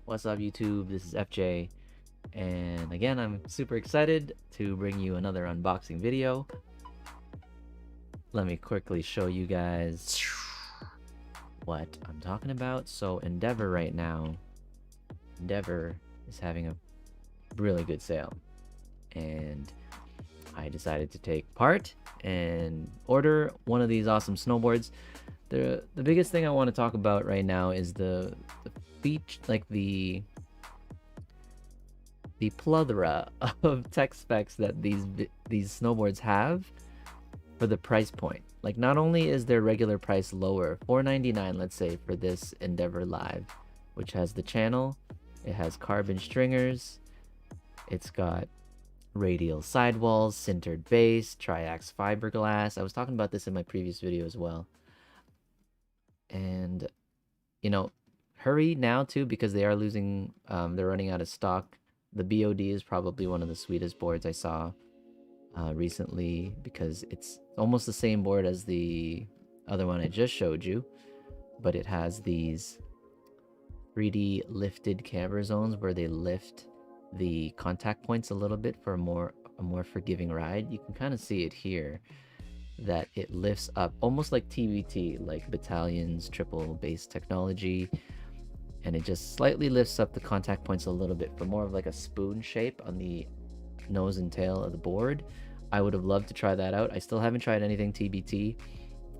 What's up, YouTube? This is FJ, and again, I'm super excited to bring you another unboxing video. Let me quickly show you guys what I'm talking about. So Endeavor right now, Endeavor is having a really good sale, and I decided to take part and order one of these awesome snowboards. The biggest thing I want to talk about right now is the feature, like the plethora of tech specs that these snowboards have for the price point. Like, not only is their regular price lower, $4.99, let's say, for this Endeavor Live, which has the channel, it has carbon stringers, it's got radial sidewalls, sintered base, triax fiberglass. I was talking about this in my previous video as well. And you know, hurry now too, because they are losing, they're running out of stock. The BOD is probably one of the sweetest boards I saw recently, because it's almost the same board as the other one I just showed you, but it has these 3D lifted camber zones where they lift the contact points a little bit for a more forgiving ride. You can kind of see it here, that it lifts up almost like TBT, like Battalion's triple base technology, and it just slightly lifts up the contact points a little bit for more of like a spoon shape on the nose and tail of the board. I would have loved to try that out. I still haven't tried anything TBT,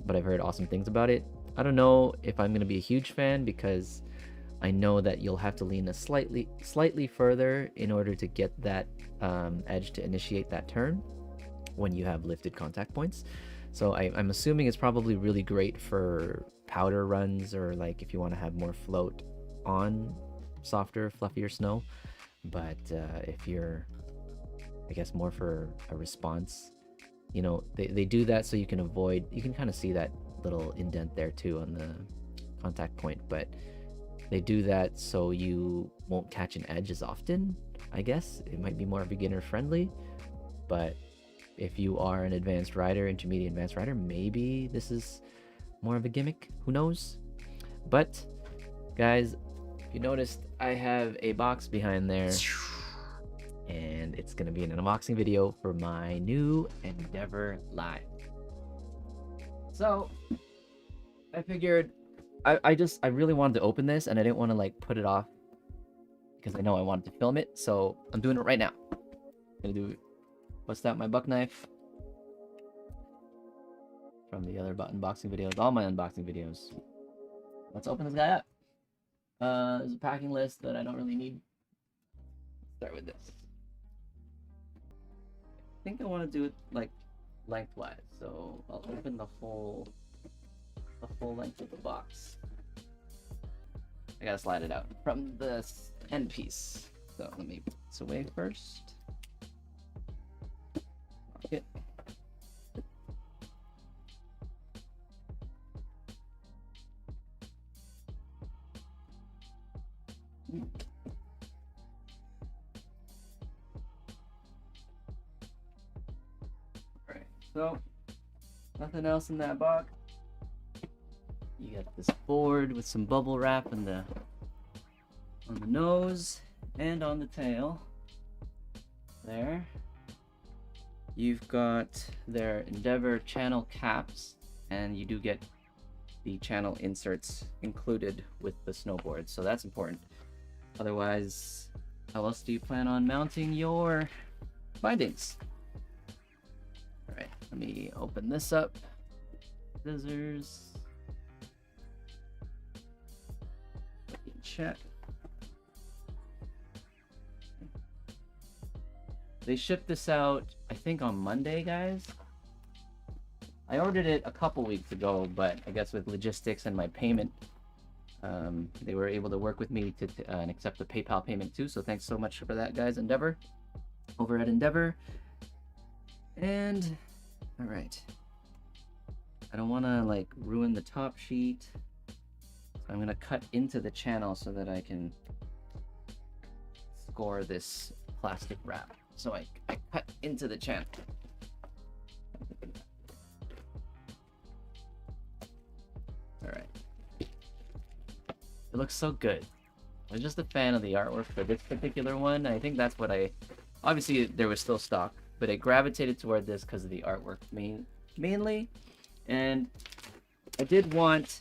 but I've heard awesome things about it. I don't know if I'm going to be a huge fan, because I know that you'll have to lean a slightly further in order to get that edge to initiate that turn when you have lifted contact points. So I'm assuming it's probably really great for powder runs, or like if you want to have more float on softer, fluffier snow. But if you're, I guess, more for a response, you know, they do that so you can avoid, you can kind of see that little indent there too on the contact point, but they do that so you won't catch an edge as often. I guess it might be more beginner friendly, but if you are an advanced rider, intermediate advanced rider, maybe this is more of a gimmick, who knows. But guys, if you noticed, I have a box behind there, and it's gonna be an unboxing video for my new Endeavor Live. So I figured I really wanted to open this, and I didn't want to like put it off, because I know I wanted to film it, so I'm doing it right now. I'm gonna bust out my buck knife from the other unboxing videos, all my unboxing videos. Let's open this guy up. There's a packing list that I don't really need. Let's start with this. I think I want to do it like lengthwise, so I'll open the full length of the box. I gotta slide it out from the end piece. So let me put this away first. Okay. Alright, so nothing else in that box. You got this board with some bubble wrap on the nose and on the tail there. You've got their Endeavor channel caps, and you do get the channel inserts included with the snowboard, so that's important. Otherwise, how else do you plan on mounting your bindings? All right, let me open this up. Scissors. Check. They shipped this out, I think, on Monday, guys. I ordered it a couple weeks ago, but I guess with logistics and my payment, they were able to work with me to and accept the PayPal payment too. So thanks so much for that, guys. Endeavor, over at Endeavor. And all right, I don't want to like ruin the top sheet. I'm gonna cut into the channel so that I can score this plastic wrap. So I cut into the channel. All right. It looks so good. I was just a fan of the artwork for this particular one. I think that's what obviously there was still stock, but I gravitated toward this because of the artwork mainly. And I did want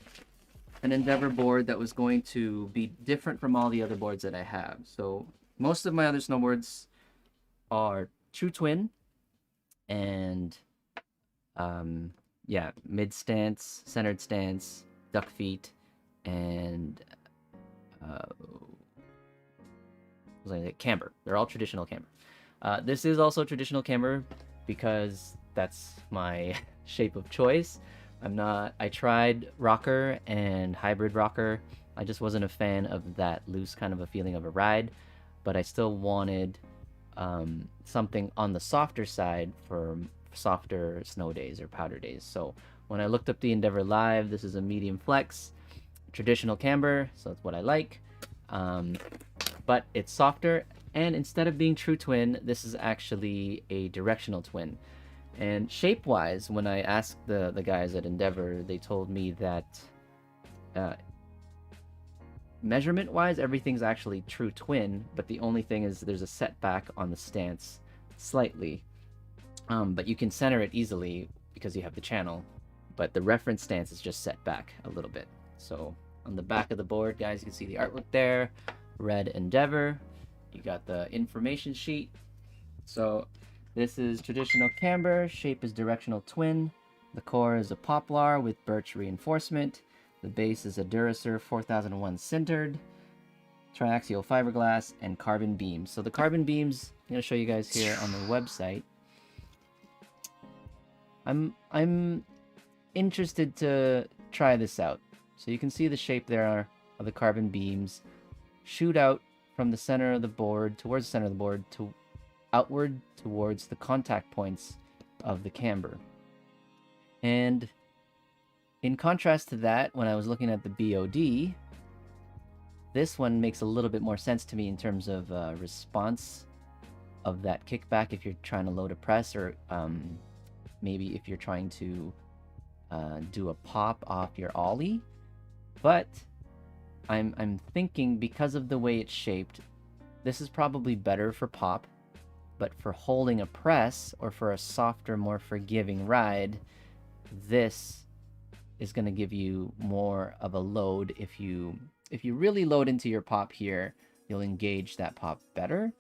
an Endeavor board that was going to be different from all the other boards that I have. So most of my other snowboards are true twin and yeah, mid stance, centered stance, duck feet, and camber. They're all traditional camber. This is also traditional camber because that's my shape of choice. I tried rocker and hybrid rocker. I just wasn't a fan of that loose kind of a feeling of a ride, but I still wanted something on the softer side for softer snow days or powder days. So when I looked up the Endeavor Live, this is a medium flex, traditional camber, so that's what I like. But it's softer, and instead of being true twin, this is actually a directional twin. And shape-wise, when I asked the guys at Endeavor, they told me that measurement-wise, everything's actually true twin, but the only thing is there's a setback on the stance slightly. But you can center it easily because you have the channel, but the reference stance is just set back a little bit. So on the back of the board, guys, you can see the artwork there. Red Endeavor. You got the information sheet. So this is traditional camber. Shape is directional twin. The core is a poplar with birch reinforcement. The base is a Duracell 4001 sintered, triaxial fiberglass, and carbon beams. So the carbon beams, I'm going to show you guys here on the website. I'm interested to try this out. So you can see the shape there of the carbon beams shoot out from the center of the board, towards the center of the board, to outward towards the contact points of the camber. And in contrast to that, when I was looking at the BOD, this one makes a little bit more sense to me in terms of response of that kickback if you're trying to load a press, or maybe if you're trying to do a pop off your ollie. But I'm thinking, because of the way it's shaped, this is probably better for pop, but for holding a press or for a softer, more forgiving ride, this is going to give you more of a load. If you really load into your pop here, you'll engage that pop better.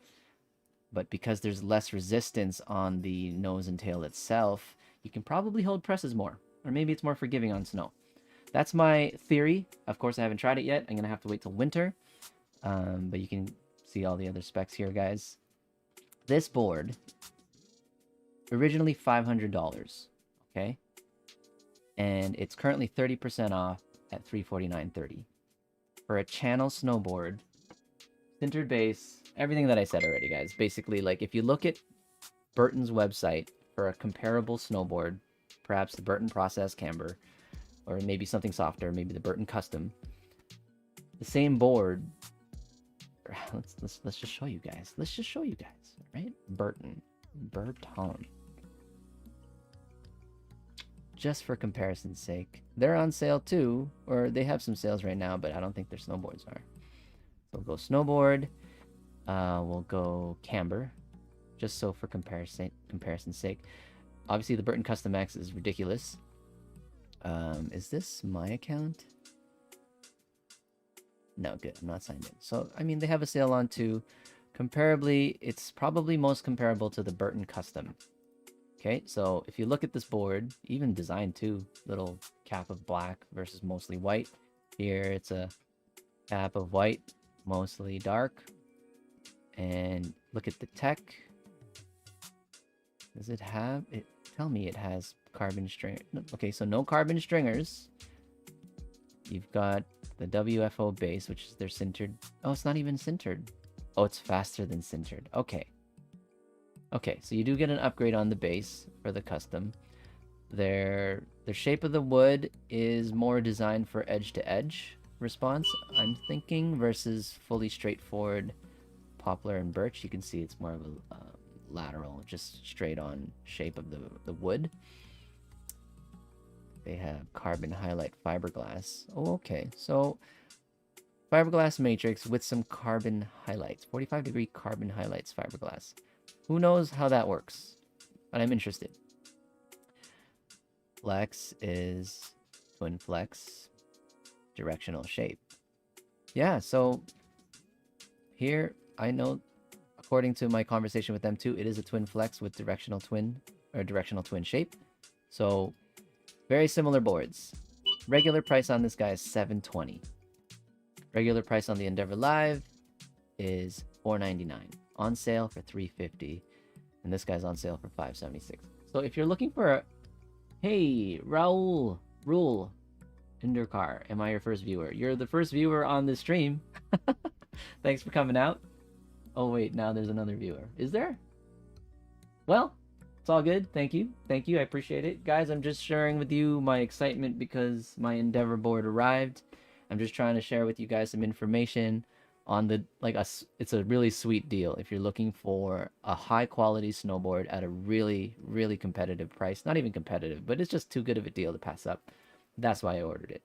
But because there's less resistance on the nose and tail itself, you can probably hold presses more, or maybe it's more forgiving on snow. That's my theory. Of course, I haven't tried it yet. I'm going to have to wait till winter. But you can see all the other specs here, guys. This board, originally $500, okay? And it's currently 30% off at $349.30. For a channel snowboard, sintered base, everything that I said already, guys. Basically, like, if you look at Burton's website for a comparable snowboard, perhaps the Burton Process Camber, or maybe something softer, maybe the Burton Custom, the same board. Let's just show you guys. Let's just show you guys, right? Burton. Just for comparison's sake. They're on sale too, or they have some sales right now, but I don't think their snowboards are. So we'll go snowboard. We'll go camber, just so for comparison's sake. Obviously, the Burton Custom X is ridiculous. Is this my account? No, good. I'm not signed in. So, I mean, they have a sale on too. Comparably, it's probably most comparable to the Burton Custom. Okay, so if you look at this board, even design too, little cap of black versus mostly white. Here, it's a cap of white, mostly dark. And look at the tech. Does it have it? Tell me it has carbon string. Okay, so no carbon stringers. You've got the WFO base, which is their sintered. Oh, it's not even sintered. Oh, it's faster than sintered. Okay. Okay, so you do get an upgrade on the base for the custom. The shape of the wood is more designed for edge-to-edge response, I'm thinking, versus fully straightforward poplar and birch. You can see it's more of a lateral, just straight-on shape of the wood. They have carbon highlight fiberglass. Oh, okay. So Fiberglass matrix with some carbon highlights. 45-degree carbon highlights fiberglass. Who knows how that works? But I'm interested. Flex is twin flex directional shape. Yeah, so here I know, according to my conversation with them too, it is a twin flex with directional twin shape. So very similar boards. Regular price on this guy is $720. Regular price on the Endeavor Live is $499. On sale for $350. And this guy's on sale for $576. So if you're looking for a... Hey, Raul, Rule, Indercar, am I your first viewer? You're the first viewer on this stream. Thanks for coming out. Oh wait, now there's another viewer. Is there? Well, it's all good. Thank you. Thank you. I appreciate it. Guys, I'm just sharing with you my excitement because my Endeavor board arrived. I'm just trying to share with you guys some information on the, it's a really sweet deal if you're looking for a high quality snowboard at a really, really competitive price. Not even competitive, but it's just too good of a deal to pass up. That's why I ordered it.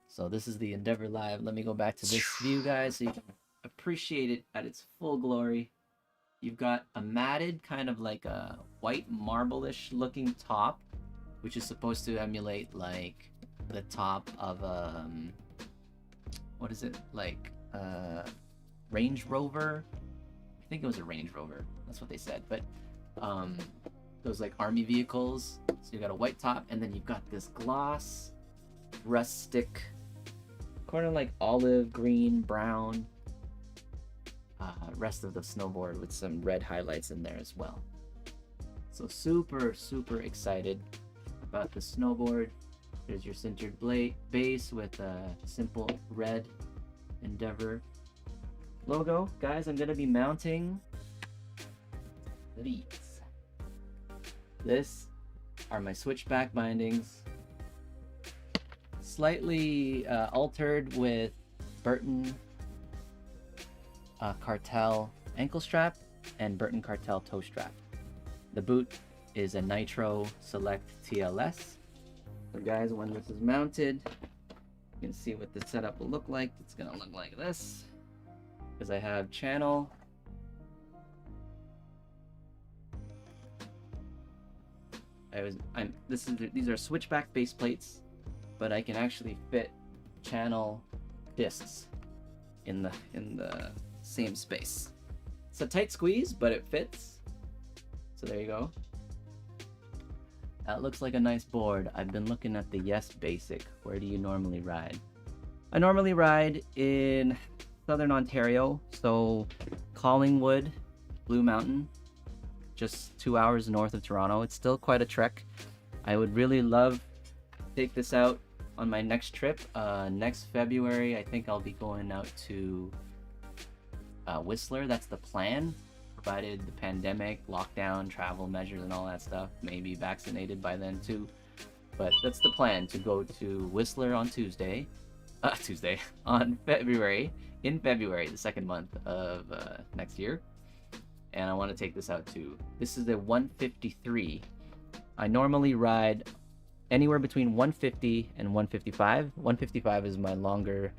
So this is the Endeavor Live. Let me go back to this view, guys, so you can appreciate it at its full glory. You've got a matted, kind of like a white marble-ish looking top, which is supposed to emulate like the top of what is it, like Range Rover? I think it was a Range Rover. That's what they said. But those like army vehicles. So you got a white top, and then you've got this gloss, rustic, kind of like olive green, brown. Rest of the snowboard with some red highlights in there as well. So super, super excited about the snowboard. There's your sintered blade base with a simple red Endeavor logo. Guys, I'm gonna be mounting these. This are my switchback bindings, slightly altered with Burton Cartel ankle strap and Burton Cartel toe strap. The boot is a Nitro Select TLS. So guys, when this is mounted, you can see what the setup will look like. It's gonna look like this, because I have channel. These are switchback base plates, but I can actually fit channel discs in the same space. It's a tight squeeze, but it fits. So there you go. That looks like a nice board. I've been looking at the Yes Basic. Where do you normally ride? I normally ride in Southern Ontario, so Collingwood, Blue Mountain, just 2 hours north of Toronto. It's still quite a trek. I would really love to take this out on my next trip. Next February, I think I'll be going out to Whistler. That's the plan, provided the pandemic, lockdown, travel measures and all that stuff. Maybe vaccinated by then too. But that's the plan, to go to Whistler on on February, the second month of next year. And I want to take this out too. This is a 153. I normally ride anywhere between 150 and 155. 155 is my longer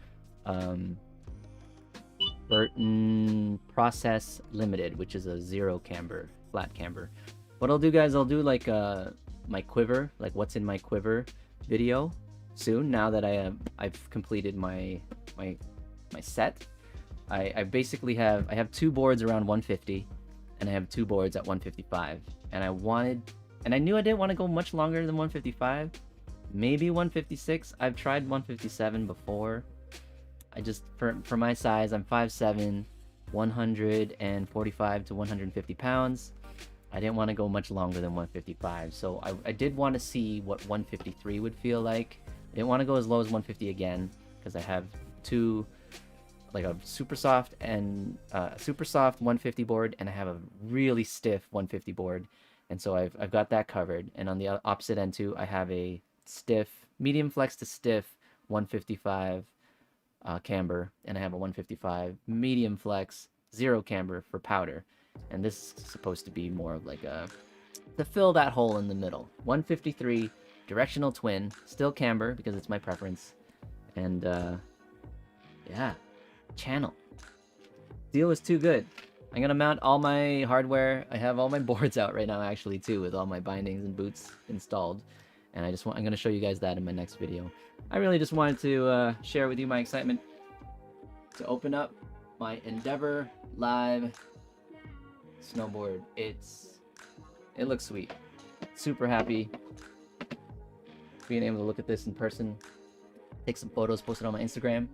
Burton Process Limited, which is a zero camber, flat camber. What I'll do, guys, I'll do like my quiver, like what's in my quiver video soon. Now that I've completed my set, I basically have two boards around 150, and I have two boards at 155, and I knew I didn't want to go much longer than 155. Maybe 156. I've tried 157 before. I just, for my size, I'm 5'7", 145 to 150 pounds. I didn't want to go much longer than 155, so I did want to see what 153 would feel like. I didn't want to go as low as 150 again, because I have two, like a super soft 150 board, and I have a really stiff 150 board, and so I've got that covered. And on the opposite end too, I have a stiff, medium flex to stiff 155 camber, and I have a 155 medium flex zero camber for powder. And this is supposed to be more of like to fill that hole in the middle. 153 directional twin, still camber because it's my preference, and Yeah, channel. Deal was too good. I'm gonna mount all my hardware. I have all my boards out right now actually too, with all my bindings and boots installed. And I'm gonna show you guys that in my next video. I really just wanted to share with you my excitement to open up my Endeavor Live snowboard. It looks sweet. Super happy being able to look at this in person, take some photos, post it on my Instagram.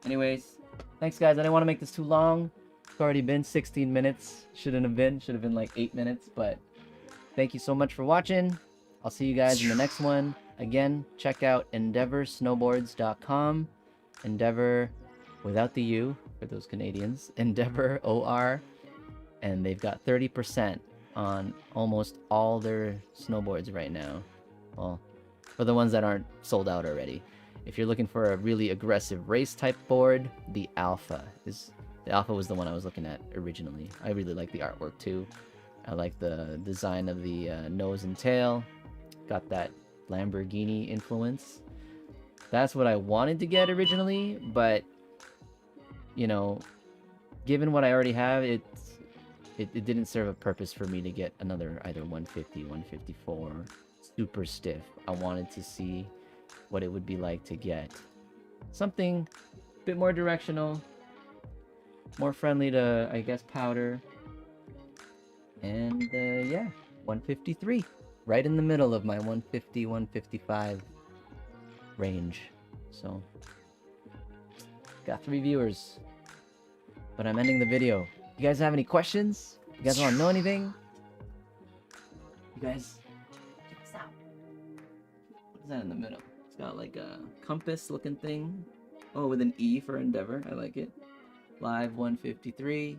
Anyways, thanks guys. I didn't want to make this too long. It's already been 16 minutes. Should have been like 8 minutes, but thank you so much for watching. I'll see you guys in the next one. Again, check out EndeavorSnowboards.com. Endeavor without the U for those Canadians. Endeavor OR. And they've got 30% on almost all their snowboards right now. Well, for the ones that aren't sold out already. If you're looking for a really aggressive race type board, the Alpha was the one I was looking at originally. I really like the artwork too. I like the design of the nose and tail. Got that Lamborghini influence. That's what I wanted to get originally, but you know, given what I already have, it didn't serve a purpose for me to get another either 150, 154 super stiff. I wanted to see what it would be like to get something a bit more directional, more friendly to, I guess, powder. And yeah, 153, right in the middle of my 150, 155 range. So got 3 viewers, but I'm ending the video. You guys have any questions? You guys want to know anything? You guys, check this out. What is that in the middle? It's got like a compass looking thing. Oh, with an E for Endeavor. I like it. Live 153.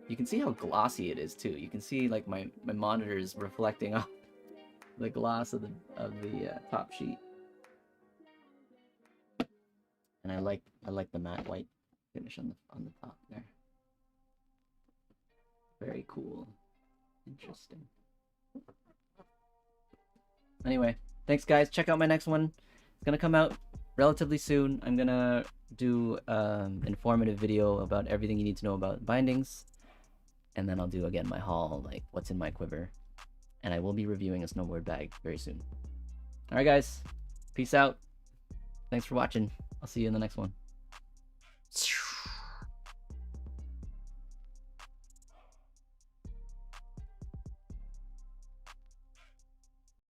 You can see how glossy it is too. You can see like my monitor is reflecting off the gloss of the top sheet. And I like the matte white finish on the top there. Very cool. Interesting. Anyway, thanks guys. Check out my next one. It's gonna come out relatively soon. I'm gonna do informative video about everything you need to know about bindings. And then I'll do again my haul, like what's in my quiver. And I will be reviewing a snowboard bag very soon. Alright guys, peace out. Thanks for watching. I'll see you in the next one.